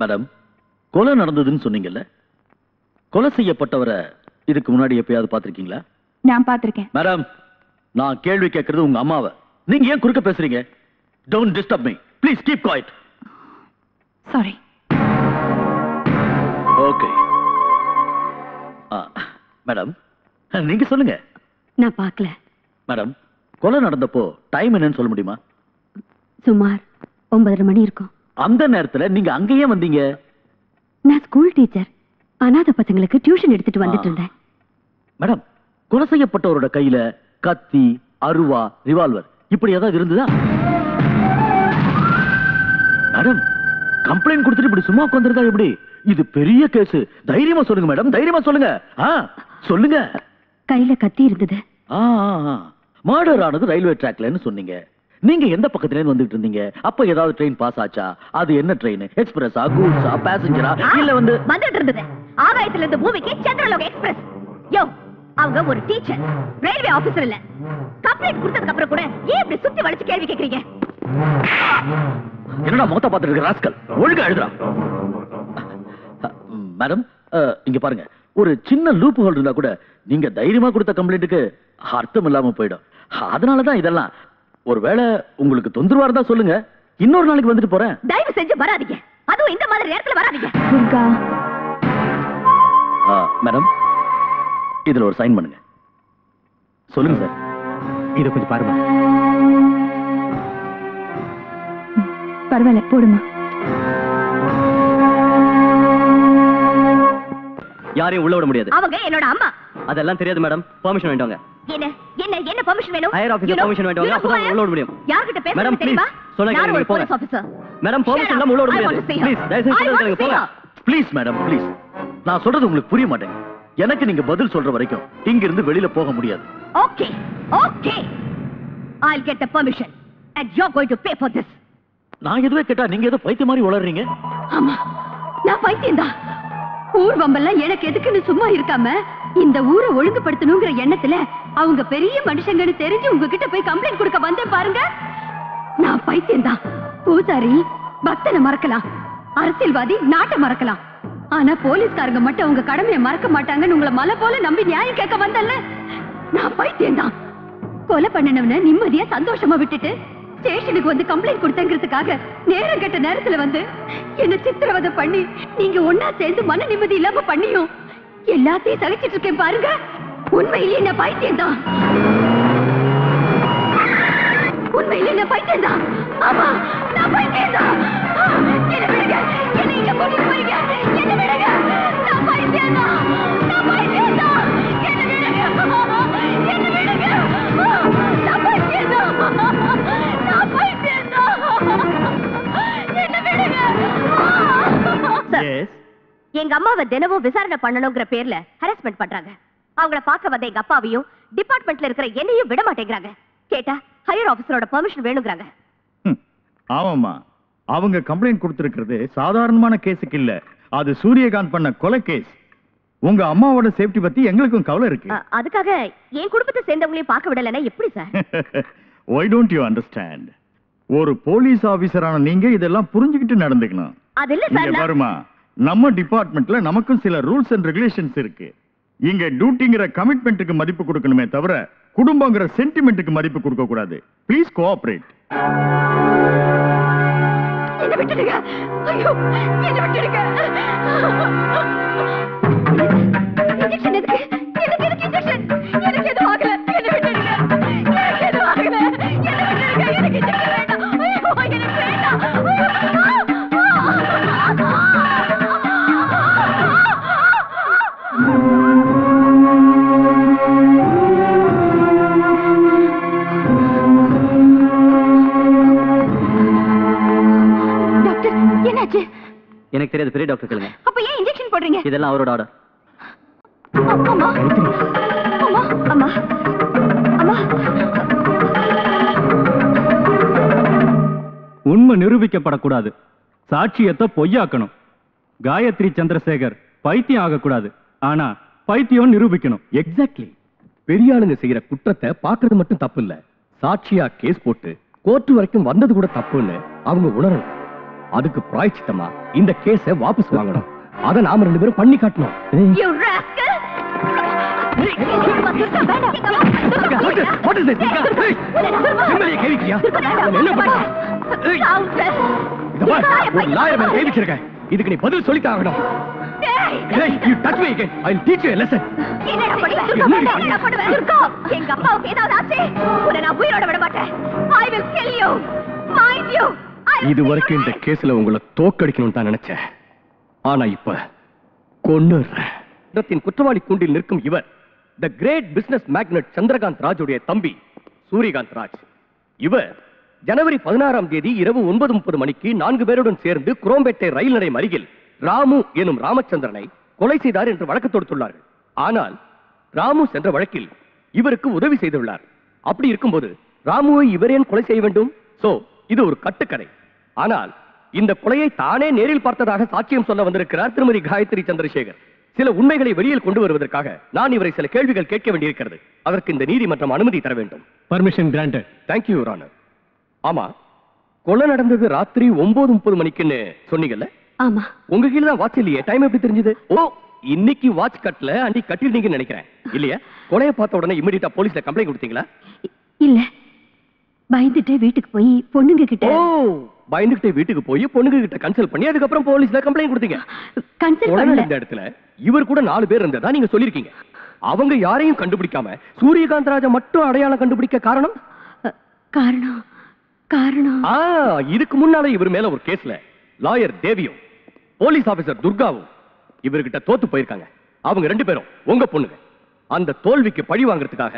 Madam, கொலை நடந்ததுன்னு சொன்னீங்கல்ல, கொலை செய்யப்பட்டவரை இதுக்கு முன்னாடி எப்பயாவது பார்த்திருக்கீங்களா? நான் பார்த்திருக்கேன். மேடம், நான் கேள்வி கேட்கறது உங்க அம்மாவை. நீங்க ஏன் குறுக்க பேசுறீங்க? Don't disturb me. Please keep quiet. Sorry. Okay. Madam, நீங்க சொல்லுங்க. நான் பார்க்கல. மேடம், கொலை நடந்தப்போ டைம் என்னன்னு சொல்ல முடியுமா? சுமார் 9:30 மணி இருக்கும். அந்த நேரத்துல நீங்க அங்கேயே வந்தீங்க? நான் ஸ்கூல் டீச்சர். அனாதை பசங்களுக்கு டியூஷன் எடுத்துட்டு வந்துட்டு இருந்தேன். மேடம், கொலை செய்யப்பட்டவரோட கையில கத்தி, அருவா, ரிவால்வர் இப்படி ஏதாவது இருந்ததா? மேடம், கம்ப்ளைண்ட் கொடுத்துட்டு இப்படி சும்மா உட்கார்ந்திருந்தா எப்படி? இது பெரிய கேஸ். தைரியமா சொல்லுங்க மேடம், தைரியமா சொல்லுங்க. சொல்லுங்க. கையில கத்தி இருந்தது. மர்டர் ஆனது ரயில்வே ட்ராக்லன்னு சொன்னீங்க. நீங்க எந்த பக்கத்துல இருந்து வந்துட்டு இருந்தீங்க? அப்ப ஏதாவது ட்ரெயின் பாஸ் ஆச்சா? அது என்ன ட்ரெயின்? எக்ஸ்பிரஸா, கூட்ஸா, பேசஞ்சரா? இல்ல வந்துட்டு இருந்தது ஆகாயத்துல இருந்து பூமிக்கு சந்திரலோக எக்ஸ்பிரஸ். யோ, அவங்க ஒரு டீச்சர், ரயில்வே ஆபீசர் இல்ல. கம்ப்ளைண்ட் கொடுத்ததுக்கு அப்புறம் கூட ஏன் இப்படி சுத்தி வளைச்சு கேள்வி கேக்குறீங்க? என்னடா மொத்த பாத்துட்டு இருக்க ராஸ்கல், ஒழுங்கா எழுதுறா. மேடம், இங்க பாருங்க, ஒரு சின்ன லூப் ஹோல் இருந்தா கூட நீங்க தைரியமா கொடுத்த கம்ப்ளைண்ட்டுக்கு அர்த்தம் இல்லாம போயிடும். அதனாலதான் இதெல்லாம். ஒருவேளை உங்களுக்கு தொந்தரவா இருந்தா சொல்லுங்க, இன்னொரு நாளைக்கு வந்துட்டு போறேன். தயவு செஞ்சு வராதீங்க, அதுவும் இந்த மாதிரி நேரத்துல வராதீங்க. மேடம், இதுல ஒரு சைன் பண்ணுங்க. சொல்லுங்க சார். இத கொஞ்சம் பாருங்க. பரவாயில்ல, போடுமா. யாரையும் உள்ள விட முடியாது. அவங்க என்னோட அம்மா. அதெல்லாம் தெரியாது மேடம். பெர்மிஷன் வேண்டாங்க. என்ன என்ன என்ன பெர்மிஷன் வேணும்? ஹையர் ஆபீசர் பெர்மிஷன் வேண்டாங்க. அப்பதான் உள்ள விட முடியும். யார்கிட்ட பேசுறீங்க தெரியுமா? சொன்னா நீங்க போங்க. மேடம், பெர்மிஷன் இல்லாம உள்ள விட முடியாது. ப்ளீஸ் தயவு செஞ்சு சொல்லுங்க, போங்க. Please madam, please. நான் சொல்றது உங்களுக்கு புரிய மாட்டேங்குது. எனக்கு நீங்க பதில் சொல்ற வரைக்கும் இங்க இருந்து வெளியில போக முடியாது. Okay okay, I'll get the permission and you're going to pay for this. நான் எதுவே கேட்டா நீங்க ஏதோ பைத்திய மாதிரி உளறீங்க. ஆமா, நான் பைத்தியம்தான். ஊர் வம்பெல்லாம் எனக்கு எதுக்குன்னு சும்மா இருக்காம இந்த ஊரை ஒழுங்குபடுத்தணுங்கிற எண்ணத்துல அவங்க பெரிய மனுஷங்கன்னு தெரிஞ்சு உங்ககிட்ட போய் கம்ப்ளைண்ட் கொடுக்க வந்தேன் பாருங்க. நான் பைத்தியம்தான். பூசாரி பக்தனை மறக்கலாம், அரசியல்வாதி நாட்டை மறக்கலாம், ஆனா போலீஸ்காரங்க மட்டும் உங்க கடமையை மறக்க மாட்டாங்கன்னு உங்களை மலை போல நம்பி நியாயம் கேட்க வந்தல்ல. நான் பைத்தியம்தான். கொலை பண்ணினவன நிம்மதியா சந்தோஷமா விட்டுட்டு ஸ்டேஷனுக்கு வந்து கம்ப்ளைண்ட் கொடுத்தங்கிறதுக்காக நேரம் கெட்ட நேரத்துல வந்து என்ன சித்திரவதை பண்ணி நீங்க ஒன்னா சேர்ந்து மன நிம்மதி இல்லாம பண்ணியும் எல்லாத்தையும் சகிச்சிட்டு இருக்கேன் பாருங்க. உண்மையிலேயே நான் பைத்தியம்தான். உண்மையிலேயே நான் பைத்தியம்தான். ஆமா, நான் பைத்தியம்தான். என்ன விடுங்க, என்ன இங்க கூட்டிட்டு போறீங்க? என்ன விடுங்க, நான் பைத்தியம்தான். நான் பைத்தியம்தான். என்ன விடுங்க, என்ன விடுங்க, நான் பைத்தியம்தான். நான் பைத்தியம்தான். என்ன விடுங்க. எங்க அம்மாவை தினமும் விசாரணை பண்ணணுங்கிற பேர்ல ஹராஸ்மெண்ட் பண்றாங்க. அவங்கள பார்க்க வந்த எங்க அப்பாவையும் டிபார்ட்மெண்ட்ல இருக்கிற என்னையும் விட மாட்டேங்கிறாங்க. கேட்டா ஹையர் ஆபீசரோட பெர்மிஷன் வேணும்ங்கறாங்க. ஆமாமா, அவங்க கம்ப்ளைண்ட் கொடுத்திருக்கிறது சாதாரணமான கேஸுக்கு இல்ல, அது சூரியகாந்த் பண்ண கொலை கேஸ். உங்க அம்மாவோட சேஃப்டி பத்தி எங்களுக்கும் கவலை இருக்கு. அதுக்காக என் குடும்பத்தை சேர்ந்தவங்களையும் பார்க்க விடலன்னா எப்படி sir? Why don't you understand? ஒரு போலீஸ் ஆபீசரான நீங்க இதெல்லாம் புரிஞ்சுக்கிட்டு நடந்துக்கணும். அது இல்ல சார். பாருமா, நம்ம டிபார்ட்மெண்ட்ல நமக்கும் சில ரூல்ஸ் அண்ட் ரெகுலேஷன்ஸ் இருக்கு. இங்க டியூட்டிங்கிற கமிட்மெண்ட்டுக்கு மதிப்பு கொடுக்கணுமே தவிர குடும்பங்கிற சென்டிமெண்ட்டுக்கு மதிப்பு கொடுக்க கூடாது. Please cooperate. என்ன விட்டுடுங்க. ஐயோ, என்ன விட்டுடுங்க. இன்ஜெக்ஷன் எதுக்கு? எனக்கு இன்ஜெக்ஷன். எனக்கு எதுவும் ஆகல. என்ன விட்டுடுங்க. எனக்கு எதுவும் ஆகல. என்ன விட்டுடுங்க. எனக்கு இன்ஜெக்ஷன் வேண்டாம். ஐயோ, எனக்கு வேண்டாம். டாக்டர், என்னாச்சு? எனக்கு தெரியாது, பெரிய டாக்டர் கேளுங்க. அப்ப ஏன் இன்ஜெக்ஷன் போடுறீங்க? இதெல்லாம் அவரோட ஆர்டர். அம்மா அம்மா அம்மா அம்மா. உண்மை நிரூபிக்கப்படக்கூடாது, சாட்சியத்தை பொய்யாக்கணும். காயத்ரி சந்திரசேகர் பைத்தியம் ஆகக்கூடாது, ஆனா பைத்தியம் நிரூபிக்கணும். எக்ஸாக்ட்லி. பெரிய ஆளுங்க செய்யற குற்றத்தை பாக்குறது மட்டும் தப்பு இல்ல, சாட்சியா கேஸ் போட்டு கோர்ட் வரைக்கும் வந்தது கூட தப்புன்னு அவங்க உணரணும். அதுக்கு பிராய்ச்சித்தமா இந்த கேஸை வாபஸ் வாங்கணும். அதை நாம 2 பேரும் பண்ணி காட்டணும். You rascal! இதுக்கு நீ பதில் சொல்லித்தான் ஆகணும். You touch me again, I'll teach you a lesson. எங்க அப்பாவுக்கு ஏதாவது ஆச்சு உன்னை நான் உயிரோட விட மாட்டேன். I will kill you. Mind you. இது வரைக்கும் இந்த கேஸ்ல உங்களை தோக்கடிக்கணும்னு தான் நினைச்சேன். ஆனா இப்ப கொன்னுறேன். குற்றவாளி கூண்டில் நிற்கும் இவர் தி கிரேட் பிசினஸ் மேக்னட் சந்திரகாந்த் ராஜுடைய தம்பி சூரியகாந்த் ராஜ். இவர் ஜனவரி 16ஆம் தேதி இரவு 9:30 மணிக்கு 4 பேருடன் சேர்ந்து குரோம்பேட்டை ரயில் நிலையம் அருகில் ராமு எனும் ராமச்சந்திரனை கொலை செய்தார் என்று வழக்கு தொடுத்துள்ளார்கள். ஆனால் ராமு சென்ற வழக்கில் இவருக்கு உதவி செய்துள்ளார். அப்படி இருக்கும்போது ராமுவை இவர் ஏன் கொலை செய்ய வேண்டும்? சோ இது ஒரு கட்டுக்கதை. ஆனால் இந்த கொலையை தானே நேரில் பார்த்ததாக சாட்சியம் சொல்ல வந்திருக்கிறார் திருமதி காயத்ரி சந்திரசேகர். சில உண்மைகளை வெளியில் கொண்டு வருவதற்காக நான் இவரை சில கேள்விகள் கேட்க வேண்டியிருக்கிறது. அதற்கு இந்த நீதிமன்றம் அனுமதி தர வேண்டும். Permission granted. Thank you your honour. ஆமா, கொலை நடந்தது ராத்திரி 9:30 மணிக்குன்னு சொன்னீங்கல்ல? ஆமா. உங்க கீழ தான் வாட்ச் இல்லையே, டைம் எப்படி தெரிஞ்சது? ஓ, இன்னைக்கு வாட்ச் கட்டல, அன்னைக்கு கட்டிருந்தீங்கன்னு நினைக்கிறேன். இல்லையா? கொலையை பார்த்த உடனே இமிடியேட்டா போலீஸ்ல கம்ப்ளைண்ட் கொடுத்தீங்களா? இல்ல, பயந்துட்டே வீட்டுக்கு போய் பொண்ணுங்க கிட்ட. ஓ, பயந்துட்டே வீட்டுக்கு போய் பொண்ணுங்க கிட்ட கன்சல்ட் பண்ணி அதுக்கப்புறம் போலீஸ்ல கம்ப்ளைண்ட் கொடுத்தீங்க. கன்சல்ட் பண்ணல. இந்த இடத்துல இவர் கூட 4 பேர் இருந்ததா நீங்க சொல்லிருக்கீங்க. அவங்க யாரையும் கண்டுபிடிக்காம சூரியகாந்த் ராஜா மட்டும் அடையாளம் கண்டுபிடிக்க காரணம்? காரணம் இதுக்கு முன்னால இவர் மேல ஒரு கேஸ்ல லாயர் தேவியும் போலீஸ் ஆபீசர் துர்காவும் இவர்கிட்ட தோத்து போயிருக்காங்க. அவங்க 2 பேரும் உங்க பொண்ணுங்க. அந்த தோல்விக்கு பழி வாங்குறதுக்காக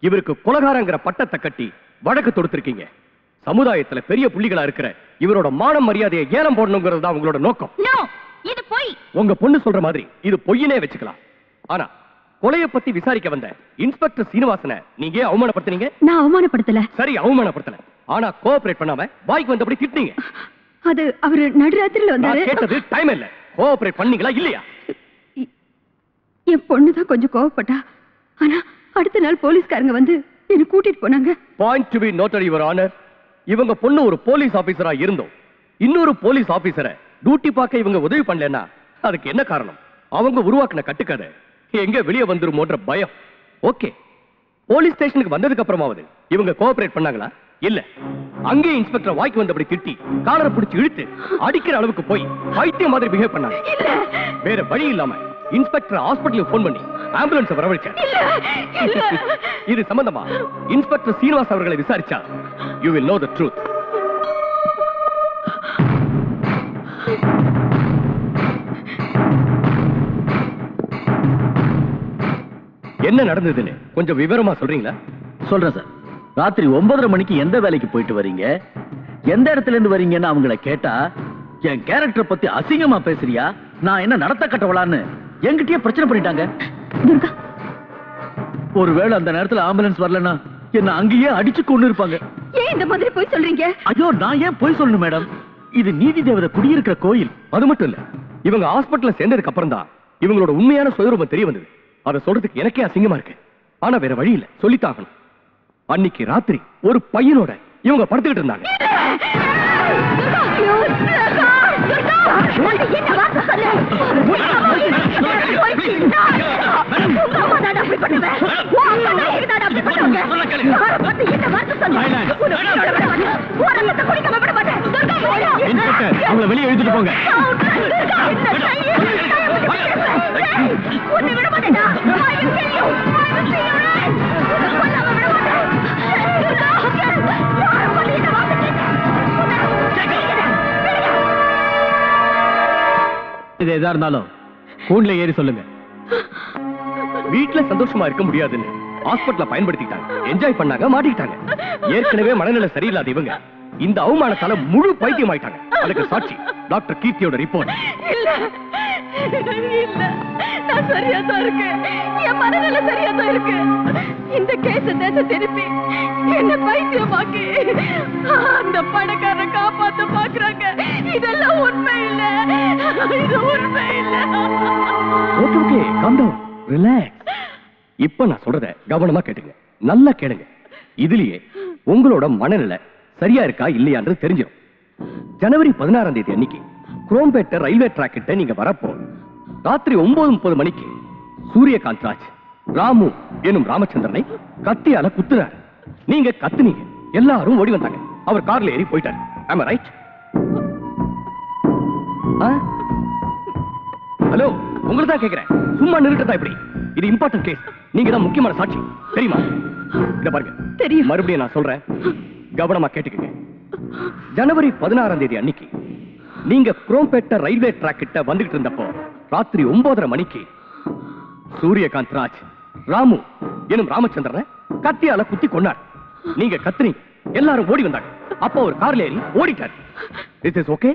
இவருக்கு கொலைகாரங்கிற பட்டத்தை கட்டி வழக்கு தொடுத்திருக்கீங்க. சமுதாயத்துல பெரிய புள்ளிகளா இருக்கிற இவரோட மான மரியாதையை ஏலம் போடணுங்கிறது தான் உங்களோட நோக்கம். இது பொய். உங்க பொண்ணு சொல்ற மாதிரி இது பொய்யனே வச்சுக்கலாம். ஆனா கொலையை பத்தி விசாரிக்க வந்த இன்ஸ்பெக்டர் சீனிவாசனை நீங்க அவமானப்படுத்தினீங்க. நான் அவமானப்படுத்தல. சரி, அவமானப்படுத்தல. ஆனா கோஆபரேட் பண்ணாம வாய்க்கு வந்தபடி திட்டினீங்க. அது அவரு நடுராத்திரில வந்தாரு. நான் கேட்டது டைம் இல்ல, கோஆபரேட் பண்ணீங்களா இல்லையா? என் பொண்ணுதான் கொஞ்சம் கோவப்பட்டா. ஆனா அடுத்த நாள் போலீஸ்காரங்க வந்து என்ன கூட்டிட்டு போனாங்க. Point to be noted your honour. இவங்க பொண்ணு ஒரு போலீஸ் ஆபீசரா இருந்தோம் இன்னொரு போலீஸ் ஆபீசரை டியூட்டி பார்க்க இவங்க உதவி பண்ணலன்னா அதுக்கு என்ன காரணம்? அவங்க உருவாக்கின கட்டுக்கதை எங்க வெளியே வந்துருமோன்ற பயம். ஓகே, போலீஸ் ஸ்டேஷனுக்கு வந்ததுக்கு அப்புறமாவது இவங்க கோஆபரேட் பண்ணாங்களா? இல்ல, அங்கே இன்ஸ்பெக்டர் வாய்க்கு வந்தபடி திட்டி காலரை பிடிச்சு இழுத்து அடிக்கிற அளவுக்கு போய் பைத்தியம் மாதிரி பிஹேவ் பண்ணாங்க. வேற வழி இல்லாம இன்ஸ்பெக்டர் ஹாஸ்பிடலுக்கு போன் பண்ணி ஆம்புலன்ஸ் வரவழைச்சார். இது சம்பந்தமா இன்ஸ்பெக்டர் சீனிவாஸ் அவர்களை விசாரிச்சா you will know the truth. என்ன நடந்ததுன்னு கொஞ்சம் விவரமா சொல்றீங்களா? சொல்றேன் சார். ராத்திரி 9:30 மணிக்கு எந்த வேலைக்கு போயிட்டு வரீங்க, எந்த இடத்துல இருந்து வரீங்கன்னு அவங்கள கேட்டா என் கேரக்டர் பத்தி அசிங்கமா பேசுறியா, நான் என்ன நடத்த கட்டவளான்னு என்கிட்டயே பிரச்சனை பண்ணிட்டாங்க. துர்கா, ஒருவேளை அந்த நேரத்துல ஆம்புலன்ஸ் வரலன்னா என்ன அங்கேயே அடிச்சு கொண்டு இருப்பாங்க. ஏன் இந்த மாதிரி போய் சொல்றீங்க? ஐயோ, நான் ஏன் போய் சொல்லணும் மேடம்? இது நீதி தேவதை குடியிருக்கிற கோயில். அது மட்டும் இல்ல, இவங்க ஹாஸ்பிடல்ல சேர்ந்ததுக்கு அப்புறம் தான் இவங்களோட உண்மையான சுயரூபம் தெரிய வந்தது. அதை சொல்றதுக்கு எனக்கே அசிங்கமா இருக்கு. ஆனா வேற வழி இல்ல, சொல்லித்தாகணும். அன்னைக்கு ராத்திரி ஒரு பையனோட இவங்க படுத்துக்கிட்டு இருந்தாங்க. அவங்களை வெளியே எழுதிட்டு போங்க. இது எதா இருந்தாலும் கூண்டுல ஏறி சொல்லுங்க. வீட்டுல சந்தோஷமா இருக்க முடியாதுன்னு ஹாஸ்பிடல்ல பயன்படுத்திட்டாங்க, என்ஜாய் பண்ணாங்க, மாட்டிக்கிட்டாங்க. ஏற்கனவே மனநிலை சரியில்லாத இவங்க இந்த அவமானத்தால முழு பைத்தியம் ஆயிட்டாங்க. அதுக்கு சாட்சி டாக்டர் கீர்த்தியோட ரிப்போர்ட். இல்ல, நான் சரியா தான் இருக்கேன். என் மனநிலை சரியா தான் இருக்கு. இந்த கேஸ தேச திருப்பி என்ன பைத்தியமாக்கி அந்த பணக்காரரை காப்பாத்த பாக்குறாங்க. இதெல்லாம் உண்மை இல்ல, இது உண்மை இல்ல. Okay okay, calm down, relax. இப்ப நான் சொல்றத கவனமா கேட்டுங்க, நல்லா கேளுங்க. இதுலயே உங்களோட மனநிலை சரியா இருக்கா இல்லையான்றது தெரிஞ்சிடும். ஜனவரி 16ஆம் தேதி அன்னைக்கு குரோம்பேட்டை ரயில்வே ட்ராக் கிட்ட நீங்க வரப்போ ராத்திரி 9:30 மணிக்கு சூரியகாந்த் ராஜ் ராமு எனும் ராமச்சந்திரனை கத்தியால குத்துறாரு. நீங்க கத்துனீங்க, எல்லாரும் ஓடி வந்தாங்க. அவர் கார்ல ஏறி போயிட்டார். Am I right? ஹலோ, உங்களுக்கு தான் கேக்குறேன், சும்மா நிறுத்ததா இப்படி? இது இம்பார்ட்டன்ட் கேஸ், நீங்க தான் முக்கியமான சாட்சி, தெரியுமா? இத பாருங்க, தெரியும். மறுபடியும் நான் சொல்றேன், கவனமா கேட்டுக்கங்க. ஜனவரி 16ஆம் தேதி அன்னைக்கு நீங்க குரோம்பேட்டை ரயில்வே ட்ராக் கிட்ட வந்துகிட்டு இருந்தப்போ ராத்திரி 9:30 மணிக்கு சூரியகாந்த் ராஜ் ராமு எனும் ராமச்சந்திரனை கத்தியால குத்தி கொன்னார். நீங்க கத்துனீங்க, எல்லாரும் ஓடி வந்தாங்க. அப்போ ஒரு கார்ல ஏறி ஓடிட்டார். It is okay.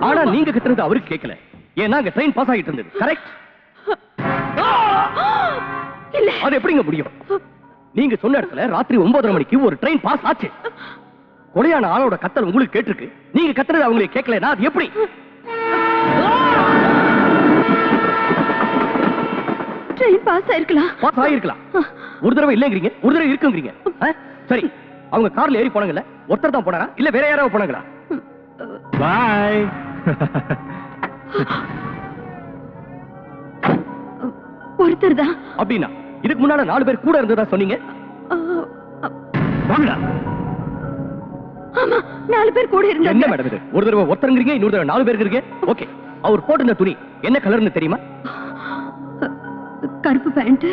ஆனா நீங்க கத்துறது அவருக்கு கேட்கல, ஏன்னா அங்க ட்ரெயின் பாஸ் ஆகிட்டு இருந்தது. கரெக்ட்? அது எப்படிங்க முடியும்? நீங்க சொன்ன இடத்துல ராத்திரி 9:30 மணிக்கு ஒரு ட்ரெயின் பாஸ் ஆச்சு. கொலையான ஆளோட கத்தல் உங்களுக்கு கேட்டிருக்கு, நீங்க கத்துறது அவங்களுக்கு கேட்கலனா அது எப்படி? ட்ரெயின் பாஸ் ஆயிருக்கலாம். பாஸ் ஆயிருக்கலாம். ஒரு தடவை இல்லங்கறீங்க, ஒரு தடவை இருக்குங்கறீங்க. சரி, அவங்க கார்ல ஏறி போனாங்கல்ல, ஒருத்தர் தான் போனாரா இல்ல வேற யாராவது போனாங்களா? பை. ஒருத்தர் தான். அப்படின்னா இதுக்கு முன்னால 4 பேர் கூட இருந்ததா சொன்னீங்க. வாங்கடா. ஆமா, 4 பேர் கூட இருந்தாங்க. என்ன மேடம் இது? ஒரு தடவை ஒருத்தருங்கறீங்க, இன்னொரு தடவை 4 பேர் இருக்கீங்க. ஓகே, அவர் போட்டிருந்த துணி என்ன கலர்னு தெரியுமா? கருப்பு pant,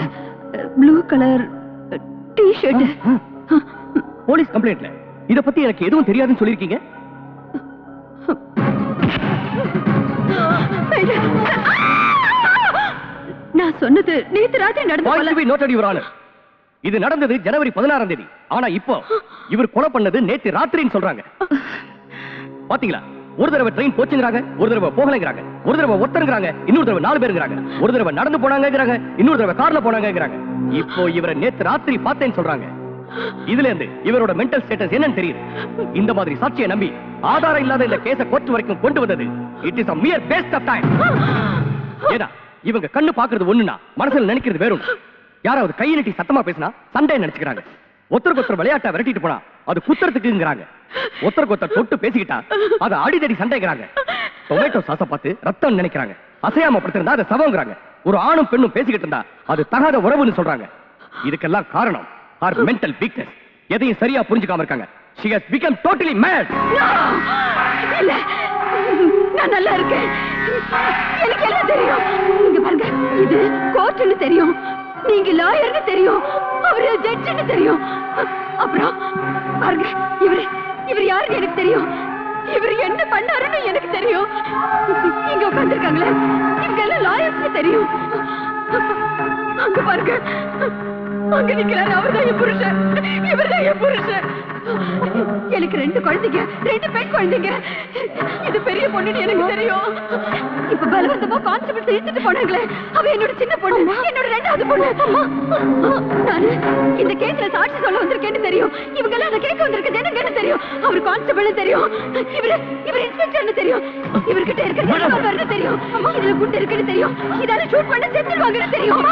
blue colour T-shirt. Police கம்ப்ளைண்ட்ல இத பத்தி எனக்கு எதுவும் தெரியாதுன்னு சொல்லிருக்கீங்க. நான் சொன்னது நேத்து ராத்திரி நடந்தது. இது நடந்தது ஜனவரி 16ஆம் தேதி. ஆனா இப்போ இவர் கொலை பண்ணது நேத்து ராத்திரின்னு சொல்றாங்க. பாத்தீங்களா? ஒரு தடவை ட்ரெயின் போச்சுங்கறாங்க, ஒரு தடவை போகலங்கறாங்க, ஒரு தடவை ஒருத்தருங்கறாங்க, இன்னொரு தடவை 4 பேருங்கறாங்க, ஒரு தடவை நடந்து போனாங்கங்கறாங்க, இன்னொரு தடவை கார்ல போனாங்கங்கறாங்க. இப்போ இவரை நேத்து ராத்திரி பார்த்தேன்னு சொல்றாங்க. இதுல இருந்து இவரோட மென்டல் ஸ்டேட்டஸ் என்னன்னு தெரியுது. இந்த மாதிரி சாட்சியை நம்பி ஆதாரம் இல்லாத இந்த கேஸை கோர்ட் வரைக்கும் கொண்டு வந்தது it is a mere waste of time. ஏடா, இவங்க கண்ணு பாக்குறது ஒண்ணுனா மனசுல நினைக்கிறது வேற ஒண்ணு. யாராவது கை நீட்டி சத்தமா பேசினா சண்டை நினைச்சுக்கிறாங்க. ஒருத்தருக்கு ஒருத்தர் விளையாட்டை விரட்டிட்டு போனா அது குத்துறதுக்குங்கிறாங்க. ஒருத்தருக்கு ஒருத்தர் தொட்டு பேசிக்கிட்டா அது அடிதடி சண்டைங்கிறாங்க. டொமேட்டோ சாஸை பார்த்து ரத்தம் நினைக்கிறாங்க. அசையாம படுத்திருந்தா அதை சவங்கிறாங்க. ஒரு ஆணும் பெண்ணும் பேசிக்கிட்டு இருந்தா அது தகாத உறவுன்னு சொல்றாங்க. இதுக்கெல்லாம் காரணம் her mental weakness. எதையும் சரியா புரிஞ்சுக்காம இருக்காங்க. She has become totally mad. இல்ல, நான் நல்லா இருக்கேன். எனக்கு எல்லாம் தெரியும். இங்க பாருங்க, இது கோர்ட்னு தெரியும், நீங்க லாயர்னு தெரியும், அவரு ஜட்ஜ்னு தெரியும். அப்புறம் பாருங்க, இவர் யாருன்னு எனக்கு தெரியும், இவர் என்ன பண்ணாருன்னு எனக்கு தெரியும். இங்க உட்கார்ந்திருக்காங்களே, இவங்க எல்லாம் லாயர்ஸ்னு தெரியும். அங்க பாருங்க, அங்க நிக்கிறாரு, அவர்தான் என் புருஷன், இவர்தான் என் புருஷன். எனக்கு 2 குழந்தைங்க, 2 பெண் குழந்தைங்க. இது பெரிய பொண்ணுன்னு எனக்கு தெரியும். இப்ப பலவந்தமா கான்ஸ்டபிள் இழுத்துட்டு போனாங்களே, அவ என்னோட சின்ன பொண்ணு, என்னோட 2வது பொண்ணு. நானு இந்த கேஸ்ல சாட்சி சொல்ல வந்திருக்கேன்னு தெரியும். இவங்க எல்லாம் அதை கேட்க வந்திருக்க ஜனங்கன்னு தெரியும். அவர் கான்ஸ்டபிள்னு தெரியும், இவர் இன்ஸ்பெக்டர்னு தெரியும், இவர்கிட்ட இருக்கிறது தெரியும், இதுல குண்டு இருக்குன்னு தெரியும், இதால ஷூட் பண்ண செத்துருவாங்கன்னு தெரியும்.